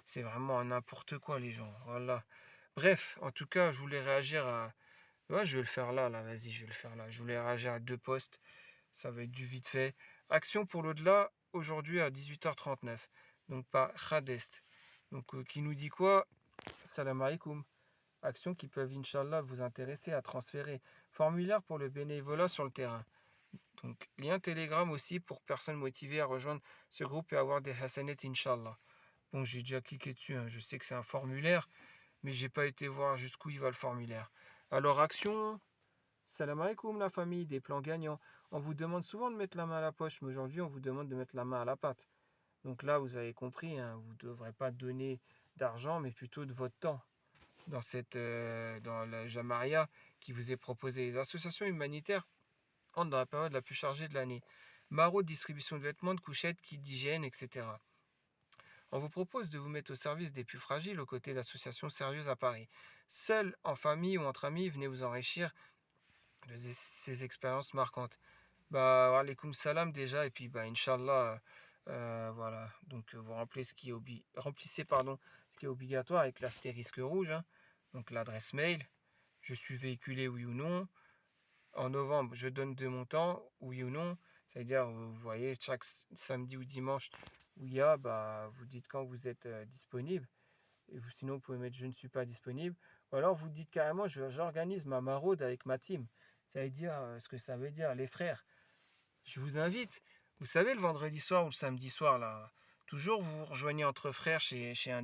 c'est vraiment n'importe quoi, les gens. Voilà. Bref, en tout cas, je voulais réagir à. Ouais, je vais le faire là, là, vas-y, je vais le faire là. Je voulais réagir à deux posts. Ça va être du vite fait. Action pour l'au-delà, aujourd'hui à 18h39. Donc, par Khadest. Donc, qui nous dit quoi? Salam alaikum. Actions qui peuvent, Inch'Allah, vous intéresser à transférer. Formulaire pour le bénévolat sur le terrain. Donc, lien Telegram aussi pour personnes motivées à rejoindre ce groupe et avoir des Hassanet, Inch'Allah. Bon, j'ai déjà cliqué dessus, hein. Je sais que c'est un formulaire, mais j'ai pas été voir jusqu'où il va le formulaire. Alors, action. Salam alaikum la famille, des plans gagnants. On vous demande souvent de mettre la main à la poche, mais aujourd'hui, on vous demande de mettre la main à la pâte. Donc là, vous avez compris, hein, vous ne devrez pas donner d'argent, mais plutôt de votre temps dans la Jamaria qui vous est proposé. Les associations humanitaires entrent dans la période la plus chargée de l'année. Maraude, distribution de vêtements, de couchettes, kits d'hygiène, etc. On vous propose de vous mettre au service des plus fragiles aux côtés d'associations sérieuses à Paris. Seul, en famille ou entre amis, venez vous enrichir de ces expériences marquantes. Bah, alaikum salam déjà, et puis bah, Inch'Allah, voilà. Donc vous remplissez ce qui est obligatoire avec l'astérisque rouge, hein. Donc l'adresse mail, je suis véhiculé oui ou non. En novembre, je donne de mon temps, oui ou non. C'est-à-dire, vous voyez, chaque samedi ou dimanche où il y a, bah, vous dites quand vous êtes disponible. Et vous, sinon, vous pouvez mettre je ne suis pas disponible. Ou alors, vous dites carrément, j'organise ma maraude avec ma team. Ça veut dire ce que ça veut dire, les frères. Je vous invite, vous savez, le vendredi soir ou le samedi soir, là, toujours vous vous rejoignez entre frères chez un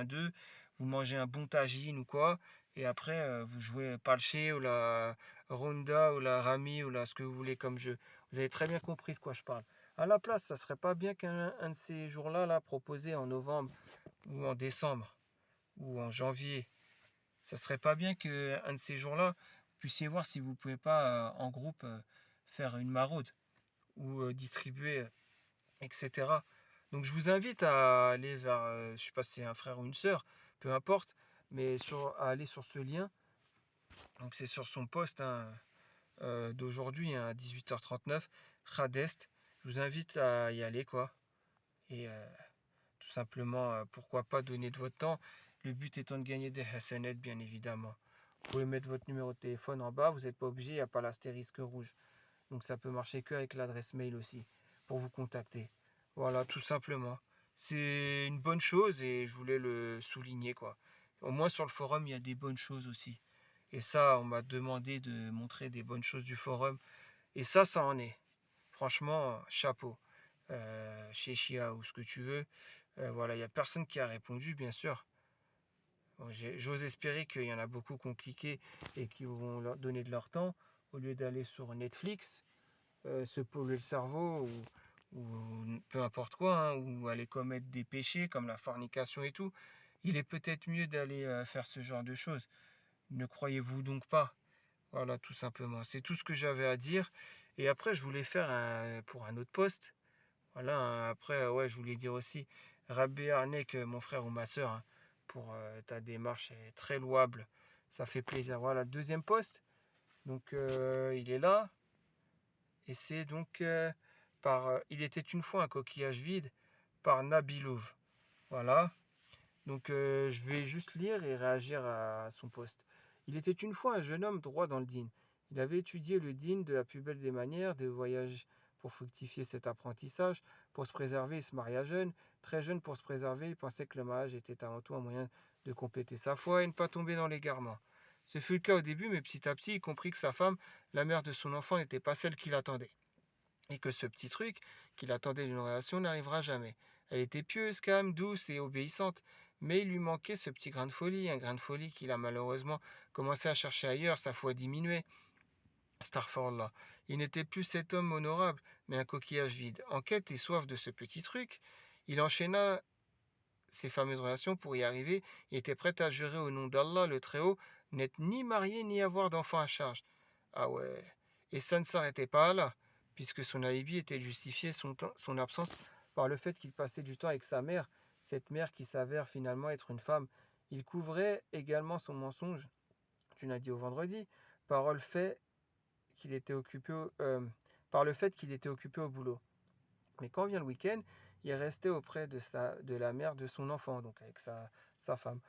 d'eux, vous mangez un bon tagine ou quoi, et après vous jouez Palché ou la Ronda ou la Rami ou là ce que vous voulez comme jeu. Vous avez très bien compris de quoi je parle. À la place, ça serait pas bien qu'un de ces jours-là, là, proposé en novembre ou en décembre ou en janvier, ça serait pas bien qu'un de ces jours-là, vous puissiez voir si vous pouvez pas en groupe faire une maraude ou distribuer, etc. Donc je vous invite à aller vers, je ne sais pas si c'est un frère ou une sœur, peu importe, mais à aller sur ce lien. Donc c'est sur son post, hein, d'aujourd'hui, hein, à 18h39, Khadest. Je vous invite à y aller, quoi. Et tout simplement, pourquoi pas donner de votre temps. Le but étant de gagner des Hassanet, bien évidemment. Vous pouvez mettre votre numéro de téléphone en bas, vous n'êtes pas obligé, il n'y a pas l'astérisque rouge. Donc ça peut marcher qu'avec l'adresse mail aussi, pour vous contacter. Voilà, tout simplement. C'est une bonne chose et je voulais le souligner, quoi. Au moins sur le forum, il y a des bonnes choses aussi. Et ça, on m'a demandé de montrer des bonnes choses du forum. Et ça en est. Franchement, chapeau. Chez Chia ou ce que tu veux. Voilà, il n'y a personne qui a répondu, bien sûr. Bon, j'ose espérer qu'il y en a beaucoup qui ont cliqué et qui vont leur donner de leur temps au lieu d'aller sur Netflix, se polluer le cerveau ou peu importe quoi, hein, ou aller commettre des péchés comme la fornication et tout. Il est peut-être mieux d'aller faire ce genre de choses. Ne croyez-vous donc pas? Voilà, tout simplement. C'est tout ce que j'avais à dire. Et après, je voulais faire pour un autre poste. Voilà, hein, après, ouais, je voulais dire aussi, Rabbi Arnek, mon frère ou ma soeur, hein, pour ta démarche, est très louable. Ça fait plaisir. Voilà, deuxième poste. Donc, il est là. Et c'est donc par Il était une fois un coquillage vide par Nabilov. Voilà. Donc, je vais juste lire et réagir à son poste. Il était une fois un jeune homme droit dans le dîn. Il avait étudié le dîn de la plus belle des manières, des voyages pour fructifier cet apprentissage, pour se préserver, il se maria jeune. Très jeune pour se préserver, il pensait que le mariage était avant tout un moyen de compléter sa foi et ne pas tomber dans l'égarement. Ce fut le cas au début, mais petit à petit, il comprit que sa femme, la mère de son enfant, n'était pas celle qu'il attendait. Et que ce petit truc qu'il attendait d'une relation n'arrivera jamais. Elle était pieuse, calme, douce et obéissante, mais il lui manquait ce petit grain de folie, un grain de folie qu'il a malheureusement commencé à chercher ailleurs, sa foi diminuée. Starfordla. Il n'était plus cet homme honorable, mais un coquillage vide. En quête et soif de ce petit truc, il enchaîna ces fameuses relations pour y arriver. Il était prêt à jurer au nom d'Allah le Très-Haut n'être ni marié ni avoir d'enfant à charge. Ah ouais. Et ça ne s'arrêtait pas là, puisque son alibi était justifié son absence par le fait qu'il passait du temps avec sa mère, cette mère qui s'avère finalement être une femme. Il couvrait également son mensonge du lundi au vendredi par le fait qu'il était occupé au boulot. Mais quand vient le week-end, il restait auprès de la mère de son enfant, donc avec sa femme.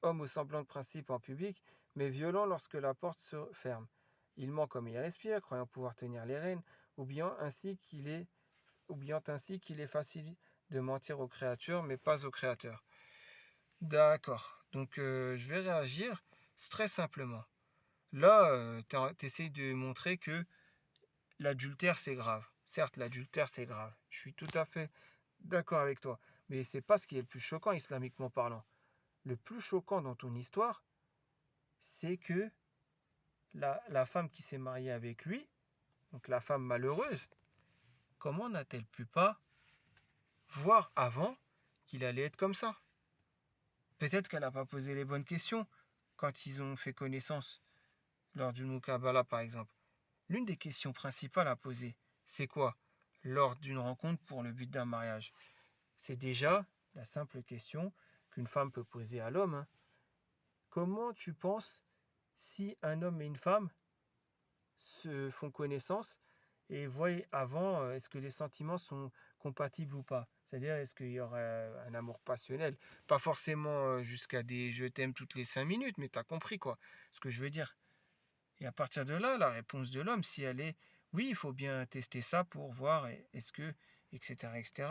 Homme au semblant de principe en public, mais violent lorsque la porte se ferme. Il ment comme il respire, croyant pouvoir tenir les rênes, oubliant ainsi qu'il est facile de mentir aux créatures, mais pas au créateur. D'accord, donc je vais réagir très simplement. Là, tu essayes de montrer que l'adultère, c'est grave. Certes, l'adultère, c'est grave. Je suis tout à fait d'accord avec toi. Mais c'est pas ce qui est le plus choquant, islamiquement parlant. Le plus choquant dans ton histoire, c'est que la femme qui s'est mariée avec lui, donc la femme malheureuse, comment n'a-t-elle pu pas voir avant qu'il allait être comme ça? Peut-être qu'elle n'a pas posé les bonnes questions quand ils ont fait connaissance, lors du Mukabala par exemple. L'une des questions principales à poser, c'est quoi? Lors d'une rencontre pour le but d'un mariage. C'est déjà la simple question qu'une femme peut poser à l'homme, hein. Comment tu penses si un homme et une femme se font connaissance et voient avant est-ce que les sentiments sont compatibles ou pas? C'est-à-dire est-ce qu'il y aura un amour passionnel? Pas forcément jusqu'à des je t'aime toutes les 5 minutes, mais tu as compris quoi, ce que je veux dire. Et à partir de là, la réponse de l'homme, si elle est oui, il faut bien tester ça pour voir est-ce que, etc., etc.,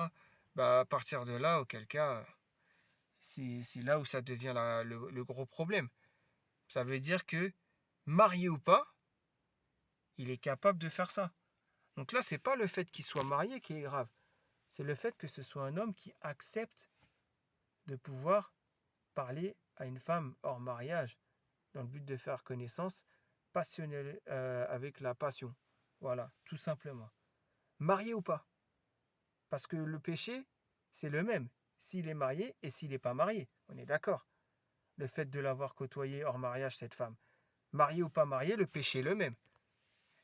bah, à partir de là, auquel cas, c'est là où ça devient le gros problème. Ça veut dire que, marié ou pas, il est capable de faire ça. Donc là, c'est pas le fait qu'il soit marié qui est grave. C'est le fait que ce soit un homme qui accepte de pouvoir parler à une femme hors mariage dans le but de faire connaissance passionnelle avec la passion. Voilà, tout simplement. Marié ou pas? Parce que le péché, c'est le même. S'il est marié et s'il n'est pas marié, on est d'accord. Le fait de l'avoir côtoyé hors mariage, cette femme. Marié ou pas marié, le péché est le même.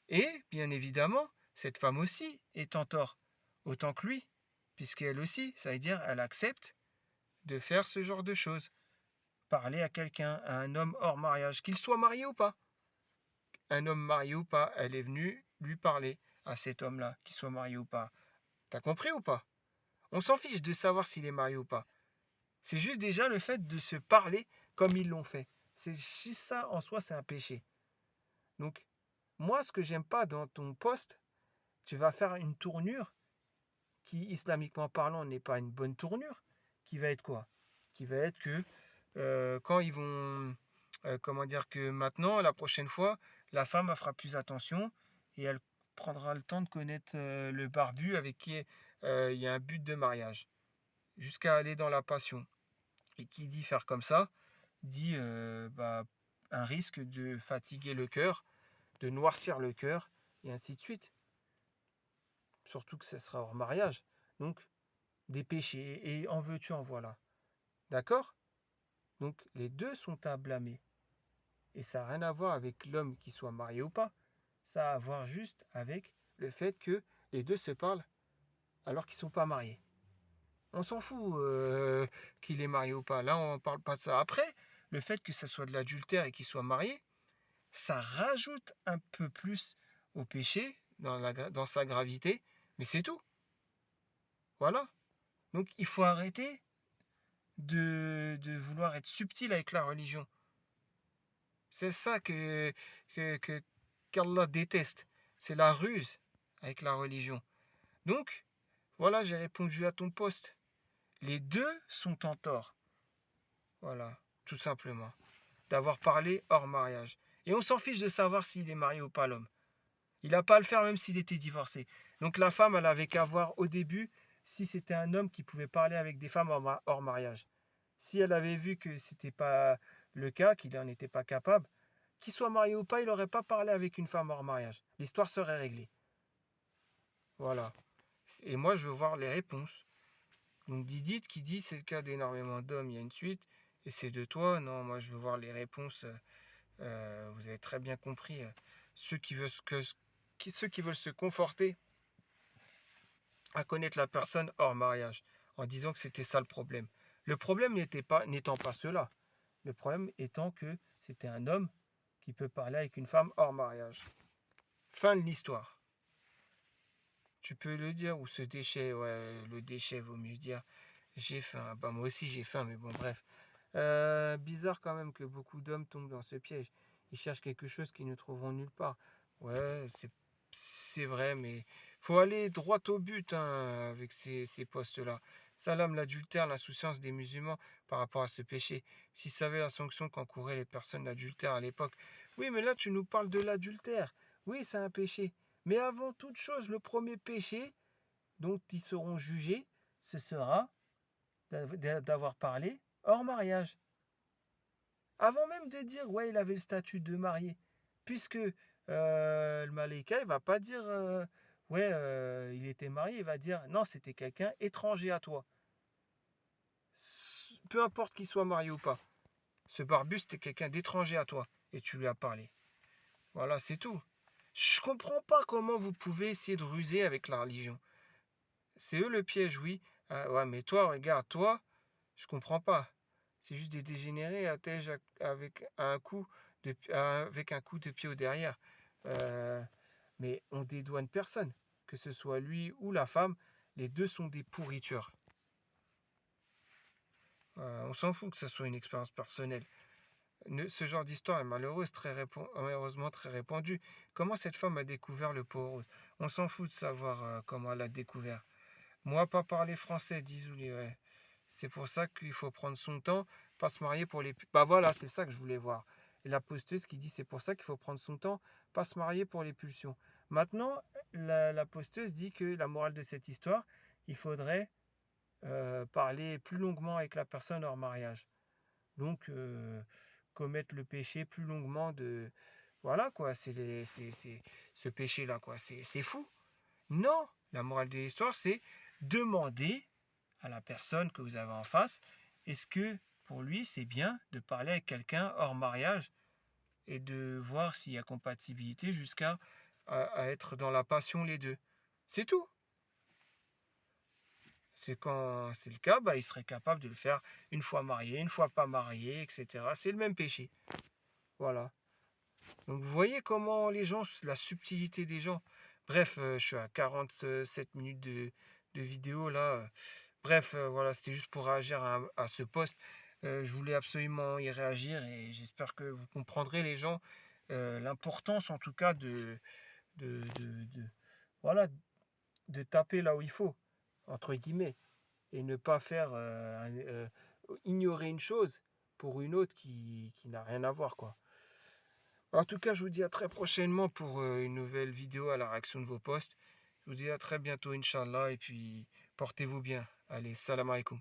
Et, bien évidemment, cette femme aussi est en tort, autant que lui, puisqu'elle aussi, ça veut dire, elle accepte de faire ce genre de choses. Parler à quelqu'un, à un homme hors mariage, qu'il soit marié ou pas. Un homme marié ou pas, elle est venue lui parler à cet homme-là, qu'il soit marié ou pas. T'as compris ou pas? On s'en fiche de savoir s'il est marié ou pas. C'est juste déjà le fait de se parler comme ils l'ont fait. C'est juste ça en soi, c'est un péché. Donc, moi, ce que j'aime pas dans ton poste, tu vas faire une tournure qui, islamiquement parlant, n'est pas une bonne tournure, qui va être quoi? Qui va être que quand ils vont, comment dire, que maintenant, la prochaine fois, la femme elle fera plus attention et elle prendra le temps de connaître le barbu avec qui il y a un but de mariage, jusqu'à aller dans la passion. Et qui dit faire comme ça, dit bah, un risque de fatiguer le cœur, de noircir le cœur, et ainsi de suite. Surtout que ce sera hors mariage. Donc, des péchés, et en veux-tu, en voilà. D'accord? Donc, les deux sont à blâmer. Et ça n'a rien à voir avec l'homme qui soit marié ou pas. Ça a à voir juste avec le fait que les deux se parlent alors qu'ils ne sont pas mariés. On s'en fout qu'il est marié ou pas. Là, on ne parle pas de ça. Après, le fait que ça soit de l'adultère et qu'il soit marié, ça rajoute un peu plus au péché dans sa gravité, mais c'est tout. Voilà. Donc il faut arrêter de vouloir être subtil avec la religion. C'est ça qu'Allah déteste. C'est la ruse avec la religion. Donc, voilà, j'ai répondu à ton poste. Les deux sont en tort. Voilà, tout simplement. D'avoir parlé hors mariage. Et on s'en fiche de savoir s'il est marié ou pas, l'homme. Il n'a pas à le faire même s'il était divorcé. Donc la femme, elle avait qu'à voir au début si c'était un homme qui pouvait parler avec des femmes hors mariage. Si elle avait vu que ce n'était pas le cas, qu'il n'en était pas capable, qu'il soit marié ou pas, il n'aurait pas parlé avec une femme hors mariage. L'histoire serait réglée. Voilà. Et moi, je veux voir les réponses. Donc Didit qui dit c'est le cas d'énormément d'hommes, il y a une suite. Et c'est de toi. Non, moi, je veux voir les réponses Vous avez très bien compris. Ceux qui veulent ceux qui veulent se conforter à connaître la personne hors mariage, en disant que c'était ça le problème. Le problème n'étant pas cela. Le problème étant que c'était un homme qui peut parler avec une femme hors mariage. Fin de l'histoire. Tu peux le dire, ou ce déchet, ouais, le déchet, vaut mieux dire. J'ai faim. Bah, moi aussi j'ai faim, mais bon, bref. Bizarre quand même que beaucoup d'hommes tombent dans ce piège. Ils cherchent quelque chose qu'ils ne trouveront nulle part. Ouais, c'est vrai, mais faut aller droit au but hein, avec ces postes-là. Salam l'adultère, l'insouciance des musulmans par rapport à ce péché. S'ils savaient la sanction qu'encouraient les personnes d'adultère à l'époque. Oui, mais là tu nous parles de l'adultère. Oui, c'est un péché. Mais avant toute chose, le premier péché dont ils seront jugés, ce sera d'avoir parlé hors mariage. Avant même de dire, ouais, il avait le statut de marié. Puisque le Malaika, il va pas dire, ouais, il était marié, il va dire, non, c'était quelqu'un étranger à toi. Peu importe qu'il soit marié ou pas. Ce barbu, c'était quelqu'un d'étranger à toi. Et tu lui as parlé. Voilà, c'est tout. Je comprends pas comment vous pouvez essayer de ruser avec la religion. C'est eux le piège, oui. Ah, ouais, mais toi, regarde, toi, je comprends pas. C'est juste des dégénérés avec avec un coup de pied au derrière. Euh, mais on dédouane personne. Que ce soit lui ou la femme, les deux sont des pourritures. On s'en fout que ce soit une expérience personnelle. Ce genre d'histoire est malheureusement très répandue. Comment cette femme a découvert le pot rose? On s'en fout de savoir comment elle a découvert. Moi, pas parler français, disons-les, ouais. C'est pour ça qu'il faut prendre son temps, pas se marier pour les... Bah voilà, c'est ça que je voulais voir. Et la posteuse qui dit c'est pour ça qu'il faut prendre son temps, pas se marier pour les pulsions. Maintenant, la posteuse dit que la morale de cette histoire, il faudrait parler plus longuement avec la personne hors mariage. Donc, commettre le péché plus longuement de... Voilà quoi, c'est ce péché-là quoi, c'est fou. Non, la morale de l'histoire, c'est demander à la personne que vous avez en face, est-ce que pour lui c'est bien de parler avec quelqu'un hors mariage et de voir s'il y a compatibilité jusqu'à à être dans la passion les deux. C'est tout. C'est quand c'est le cas, bah, il serait capable de le faire une fois marié, une fois pas marié, etc. C'est le même péché. Voilà. Donc vous voyez comment les gens, la subtilité des gens. Bref, je suis à 47 minutes de vidéo là. Bref, voilà, c'était juste pour réagir à ce post. Je voulais absolument y réagir et j'espère que vous comprendrez les gens l'importance en tout cas de voilà, de taper là où il faut, entre guillemets, et ne pas faire ignorer une chose pour une autre qui n'a rien à voir, quoi. En tout cas, je vous dis à très prochainement pour une nouvelle vidéo à la réaction de vos posts. Je vous dis à très bientôt, Inch'Allah, et puis portez-vous bien. Allez, salam alaikum.